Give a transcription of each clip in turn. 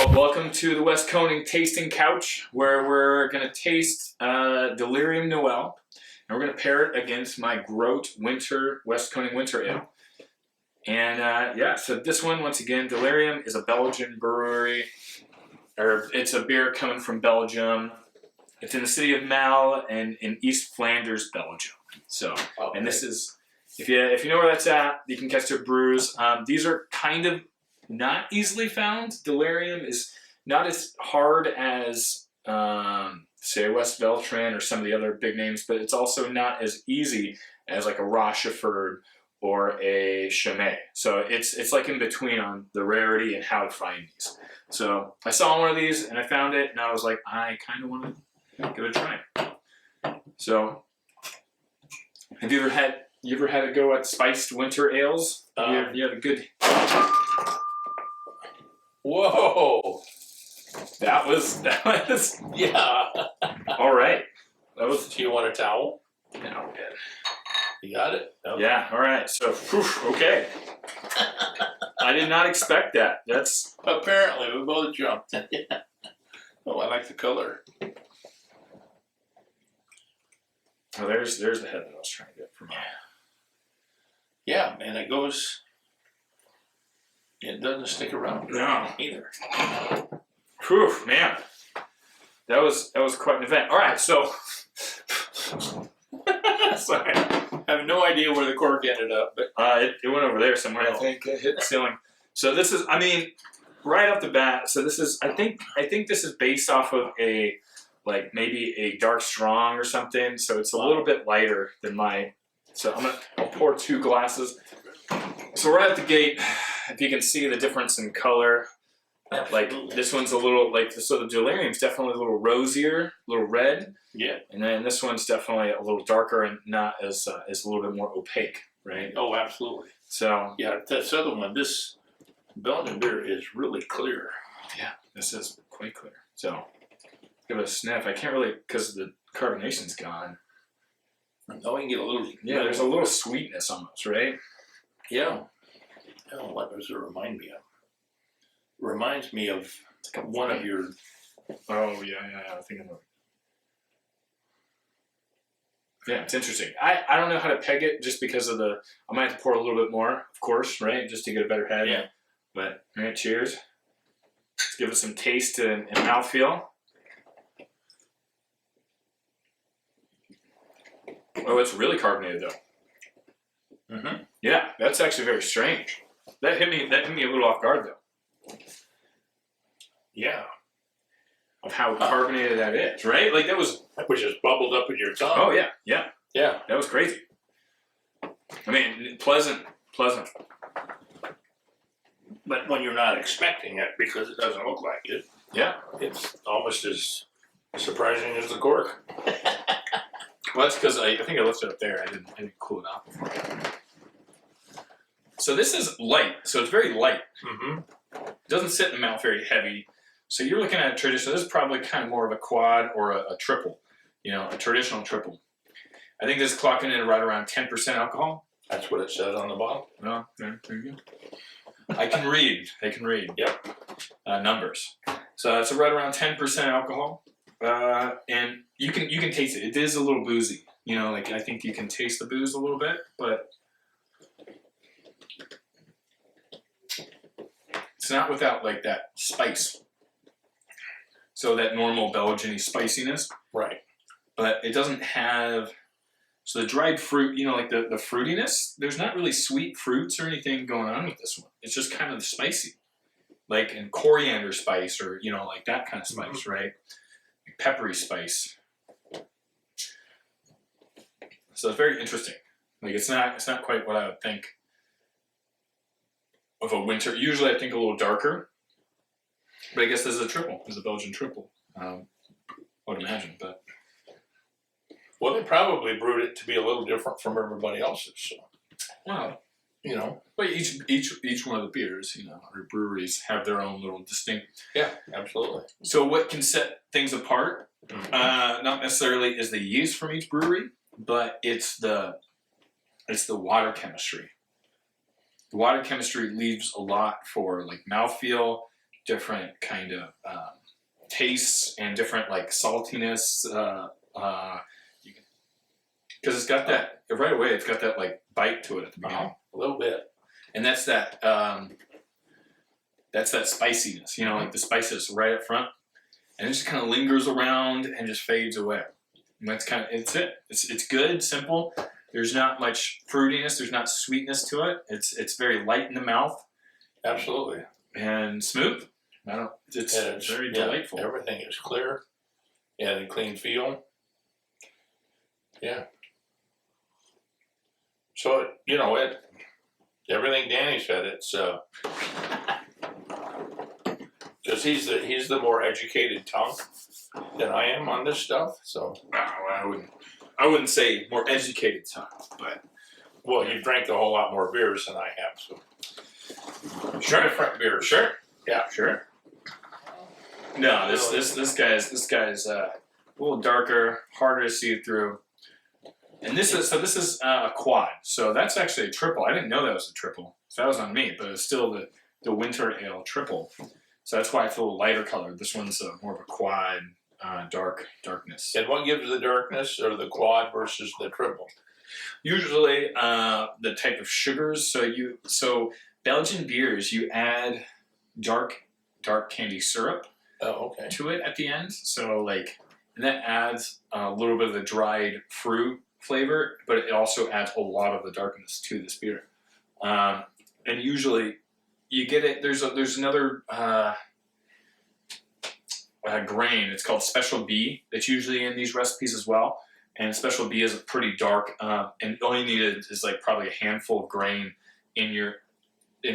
Well, welcome to the WestKoning Tasting Couch, where we're going to taste Delirium Noel, and we're going to pair it against my WestKoning Winter Ale. And yeah, so this one, once again, Delirium is a Belgian brewery, or it's a beer coming from Belgium. It's in the city of Mal and in East Flanders, Belgium. So, okay. And this is, if you know where that's at, you can catch their brews. These are kind of not easily found. Delirium is not as hard as, say, West Veltran or some of the other big names, but it's also not as easy as like a Rochefort or a Chimay. So it's like in between on the rarity and how to find these. So I saw one of these and I found it and I was like, I kind of want to give it a try. So have you ever had a go at spiced winter ales? You have a good. Whoa! That was yeah. All right. That was. Do you want a towel? No, we're good. You got it? Okay. Yeah. All right. So, okay. I did not expect that. That's apparently we both jumped. Oh, I like the color. Oh, there's the head that I was trying to get from. Yeah, man, it goes. It doesn't stick around. No, either. Whew, man, that was quite an event. All right, so sorry, I have no idea where the cork ended up, but it went over there somewhere. I think it hit the ceiling. So this is, I mean, right off the bat. So this is, I think this is based off of a like maybe a dark strong or something. So it's a little bit lighter than my. So I'll pour 2 glasses. So right at the gate, if you can see the difference in color, like this one's a little like, so the Delirium's definitely a little rosier, a little red. Yeah. And then this one's definitely a little darker and not as a little bit more opaque, right? Oh, absolutely. So yeah, this other one, this Belgian beer is really clear. Yeah, this is quite clear. So give it a sniff. I can't really, because the carbonation's gone. Oh, you can get a little. Yeah, there's a little sweetness almost, right? Yeah. Oh, what does it remind me of? Reminds me of one of your. Oh yeah. I think I'm. Yeah, it's interesting. I don't know how to peg it just because of the. I might have to pour a little bit more, of course, right, just to get a better head. Yeah. But all right, cheers. Let's give it some taste and mouthfeel. Oh, it's really carbonated though. Mm-hmm. Yeah, that's actually very strange. That hit me a little off guard though. Yeah. Of how carbonated that is, right? Like that was. Which just bubbled up in your tongue. Oh yeah. Yeah. That was crazy. I mean, pleasant. But when you're not expecting it, because it doesn't look like it. Yeah. It's almost as surprising as the cork. Well, that's because I think I lifted it up there. I didn't cool it off before. So this is light. So it's very light. Mm-hmm. It doesn't sit in the mouth very heavy. So you're looking at a traditional. This is probably kind of more of a quad or a triple. You know, a traditional triple. I think this is clocking in right around 10% alcohol. That's what it says on the bottle. Well, there you go. I can read. Yep. Numbers. So it's right around 10% alcohol. And you can taste it. It is a little boozy, you know. Like I think you can taste the booze a little bit, but it's not without like that spice. So that normal Belgian-y spiciness, right? But it doesn't have. So the dried fruit, you know, like the fruitiness. There's not really sweet fruits or anything going on with this one. It's just kind of spicy, like in coriander spice or you know like that kind of spice, mm-hmm. Right? Peppery spice. So it's very interesting. Like it's not quite what I would think of a winter. Usually I think a little darker. But I guess this is a triple. This is a Belgian triple. I would imagine, but well, they probably brewed it to be a little different from everybody else's. So. Well, you know, but each one of the beers, you know, or breweries have their own little distinct. Yeah, absolutely. So what can set things apart? Mm-hmm. Not necessarily is the yeast from each brewery, but it's the water chemistry. The water chemistry leaves a lot for like mouthfeel different kind of tastes and different like saltiness. Because it's got that right away. It's got that like bite to it at the beginning, A little bit. and that's that spiciness. Like the spices right up front, and it just kind of lingers around and just fades away. And that's it's it. It's good, simple. There's not much fruitiness. There's not sweetness to it. It's very light in the mouth. Absolutely. And smooth. It's very delightful. Everything is clear. Yeah, and clean feel. Yeah. So everything Danny said, it's because he's the more educated tongue than I am on this stuff. So I wouldn't say more educated tongue, but you drank a whole lot more beers than I have. So sure, different beers. Sure. Yeah. Sure. No, this guy's a little darker, harder to see through. And this is a quad. So that's actually a triple. I didn't know that was a triple. So that was on me, but it's still the winter ale triple. So that's why it's a little lighter colored. This one's more of a quad, darkness. And what gives the darkness, or the quad versus the triple? Usually the type of sugars. So Belgian beers, you add dark candy syrup to it at the end. So and that adds a little bit of the dried fruit flavor, but it also adds a lot of the darkness to this beer. And usually you get it. There's another grain. It's called Special B. That's usually in these recipes as well. And Special B is pretty dark. And all you need is probably a handful of grain in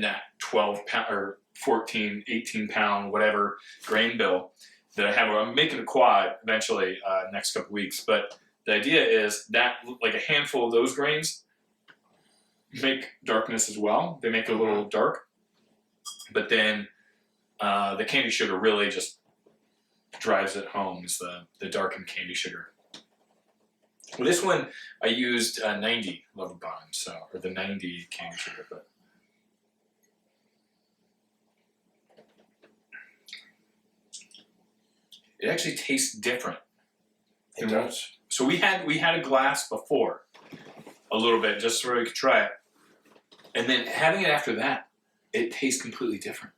that 12 pound or 14, 18 pound, whatever grain bill that I have. I'm making a quad eventually next couple weeks. But the idea is that a handful of those grains make darkness as well. They make it a little dark. But then the candy sugar really just drives it home, is the darkened candy sugar. Well, this one I used 90 Lovibond, or the 90 candy sugar, but it actually tastes different. It does. So we had a glass before, a little bit, just so we could try it, and then having it after that, it tastes completely different,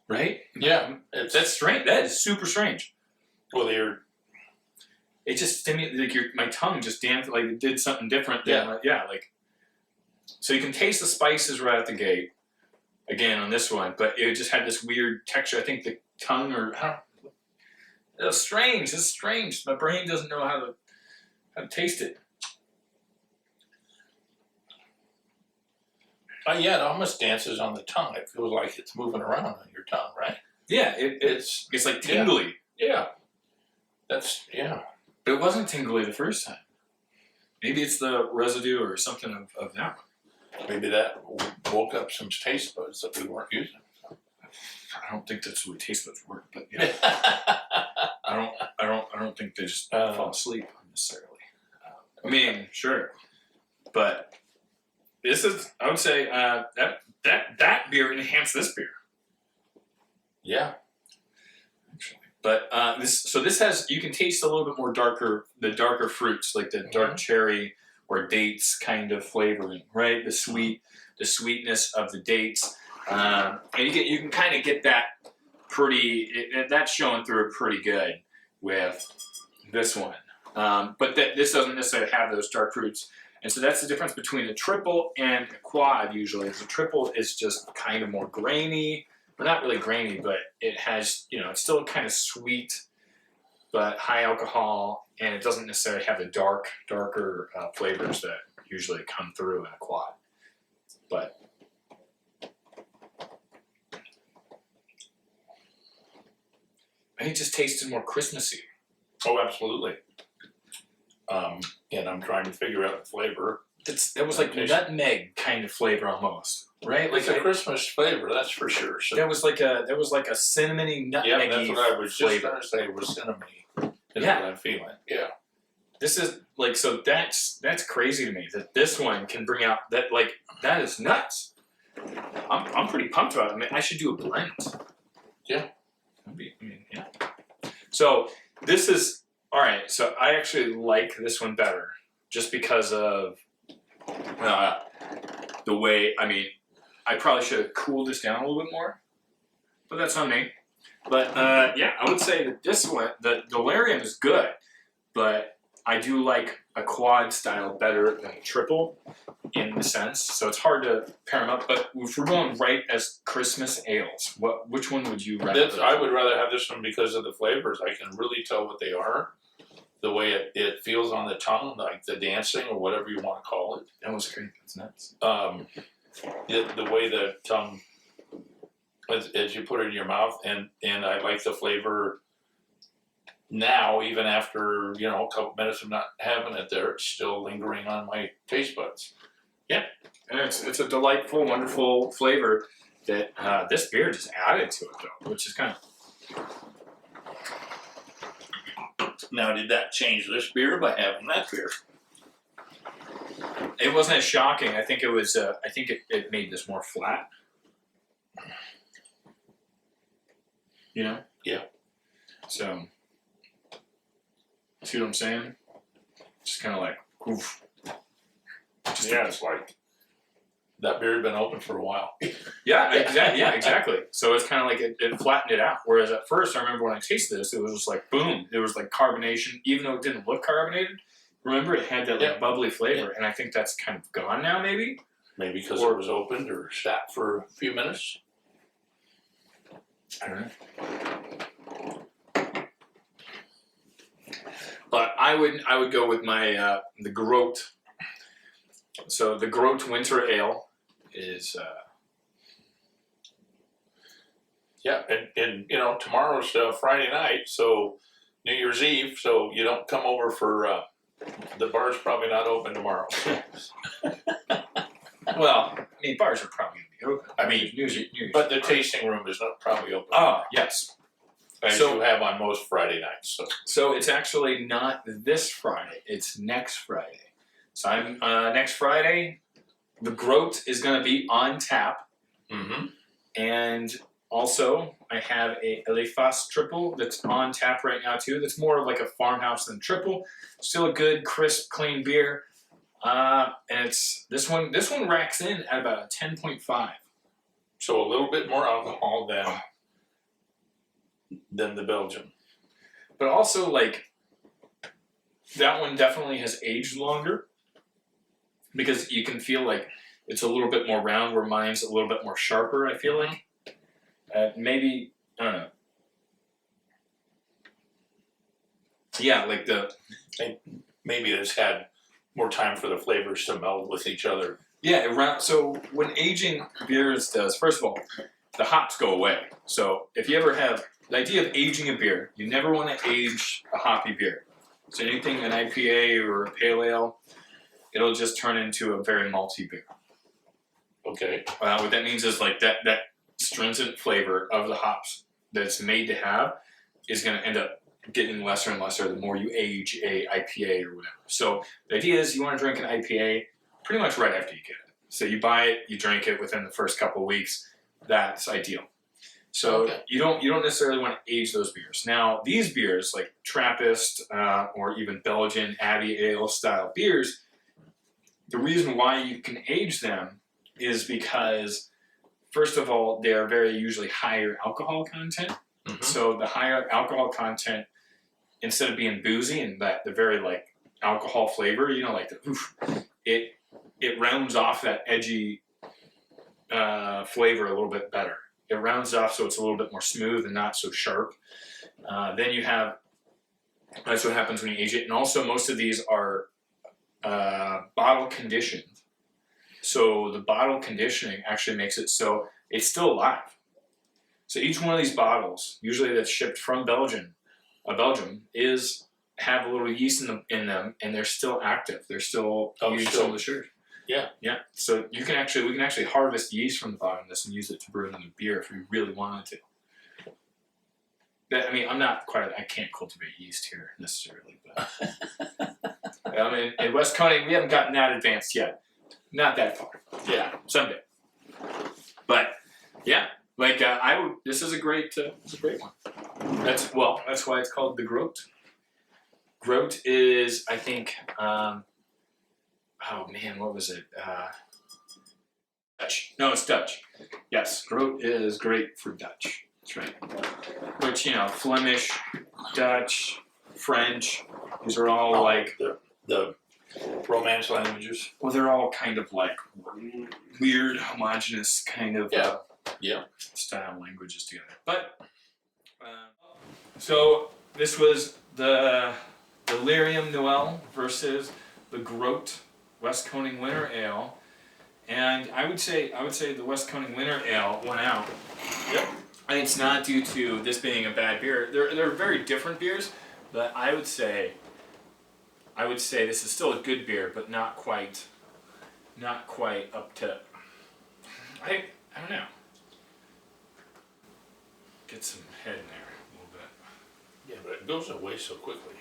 right? Yeah, that's strange. That is super strange. Well, it just stimulated my tongue just danced it did something different. So you can taste the spices right at the gate, again on this one, but it just had this weird texture. I think the tongue it's strange. It's strange. My brain doesn't know how to taste it. Yeah, it almost dances on the tongue. It feels like it's moving around on your tongue, right? Yeah, it's like tingly. Yeah. But it wasn't tingly the first time. Maybe it's the residue or something of that one. Maybe that woke up some taste buds that we weren't using. I don't think that's the way taste buds work, but yeah. I don't think they just fall asleep necessarily. I mean, sure, but this is, I would say, that beer enhanced this beer. Yeah. Actually, but this has, you can taste a little bit more the darker fruits, like the dark cherry or dates kind of flavoring, right? The sweetness of the dates, and you can kind of get that that's showing through pretty good with this one. But this doesn't necessarily have those dark fruits. And so that's the difference between a triple and a quad usually. The triple is just kind of more grainy. Well, not really grainy, but it has, it's still kind of sweet, but high alcohol, and it doesn't necessarily have the darker flavors that usually come through in a quad. But I think it just tasted more Christmassy. Oh, absolutely. And I'm trying to figure out the flavor. That was like nutmeg kind of flavor almost, right? Like a Christmas flavor, that's for sure. So there was like a cinnamony nutmeggy. Yeah, that's what I was just going to say. Was cinnamony. Is what I'm feeling. Yeah. This is so that's crazy to me that this one can bring out that is nuts. I'm pretty pumped about it. I mean, I should do a blend. Yeah. Yeah. So this is all right. So I actually like this one better, just because of the way. I mean, I probably should have cooled this down a little bit more, but that's on me. But yeah, I would say that this one, the Delirium, is good, but I do like a quad style better than a triple in the sense. So it's hard to pair them up. But if we're going right as Christmas ales, which one would you rather? I would rather have this one because of the flavors. I can really tell what they are. The way it feels on the tongue, like the dancing or whatever you want to call it. That was great. That's nuts. The way the tongue, as you put it in your mouth, and I like the flavor now, even after, you know, a couple minutes of not having it there, it's still lingering on my taste buds. Yeah, and it's a delightful, wonderful flavor that this beer just added to it, though, which is kind of... Now, did that change this beer by having that beer? It wasn't as shocking. I think it was. I think it made this more flat. You know? Yeah. So, see what I'm saying? Just kind of like, oof. Yeah, it's like that beer had been open for a while. Yeah, exactly. Yeah, exactly. So it's kind of like it flattened it out. Whereas at first, I remember when I tasted this, it was just like boom. There was like carbonation, even though it didn't look carbonated. Remember, it had that like bubbly flavor, and I think that's kind of gone now. Maybe because it was opened or sat for a few minutes. I don't know. But I would go with my the Grote. So the Grote Winter Ale is and you know, tomorrow's Friday night, so New Year's Eve, so you don't come over for the bar's probably not open tomorrow. well, I mean, bars are probably gonna be open. I mean, New Year's but the party. tasting room is not probably open. Oh, yes. As So- you have on most Friday nights. So it's actually not this Friday. It's next Friday. So I'm next Friday. The Grote is going to be on tap, Mm-hmm. and also I have a Elefas triple that's on tap right now too. That's more of like a farmhouse than triple. Still a good, crisp, clean beer. And it's this one. This one racks in at about a 10.5. So a little bit more alcohol than the Belgian. But also, like, that one definitely has aged longer because you can feel like it's a little bit more round, where mine's a little bit more sharper, I feel like. Maybe, I don't know. Yeah, like Maybe it's had more time for the flavors to meld with each other. Yeah, so when aging beers does, first of all, the hops go away. So if you ever have the idea of aging a beer, you never want to age a hoppy beer. So anything, an IPA or a pale ale, it'll just turn into a very malty beer. Okay. What that means is like that stringent flavor of the hops that it's made to have is going to end up getting lesser and lesser the more you age a IPA or whatever. So the idea is you want to drink an IPA pretty much right after you get it. So you buy it, you drink it within the first couple of weeks. That's ideal. So you don't necessarily want to age those beers. Now these beers like Trappist or even Belgian Abbey Ale style beers, the reason why you can age them is because first of all they are very usually higher alcohol content. Mm-hmm. So the higher alcohol content, instead of being boozy and the very like alcohol flavor, you know, like the oof, it rounds off that edgy flavor a little bit better. It rounds off so it's a little bit more smooth and not so sharp. Then you have, that's what happens when you age it. And also most of these are bottle conditioned. So the bottle conditioning actually makes it so it's still alive. So each one of these bottles, usually that's shipped from Belgium, is have a little yeast in them, and they're still active. They're still using some of the sugars. Yeah. Yeah. So we can actually harvest yeast from the bottom of this and use it to brew another beer if we really wanted to. I mean, I can't cultivate yeast here necessarily, but I mean, in WestKoning, we haven't gotten that advanced yet. Not that far. Yeah. Someday. But yeah, Like this is a great one. That's why it's called the Grote. Grote is, I think, oh man, what was it? Dutch. No, it's Dutch. Yes, Grote is great for Dutch. That's right. Which, Flemish, Dutch, French, these are all like the Romance languages. Well, they're all kind of like weird, homogenous kind of style languages together. But so this was the Delirium Noel versus the Grote WestKoning Winter Ale, and I would say the WestKoning Winter Ale won out. Yep. And it's not due to this being a bad beer. They're very different beers, but I would say this is still a good beer, but not quite up to. I don't know. Get some head in there a little bit. Yeah, but it goes away so quickly.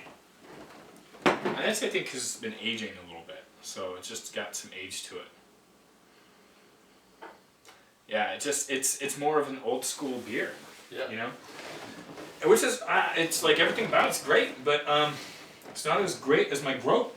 And that's, I think, because it's been aging a little bit, so it's just got some age to it. Yeah, it's more of an old school beer. Yeah. Which is it's like everything about it's great, but it's not as great as my Grote.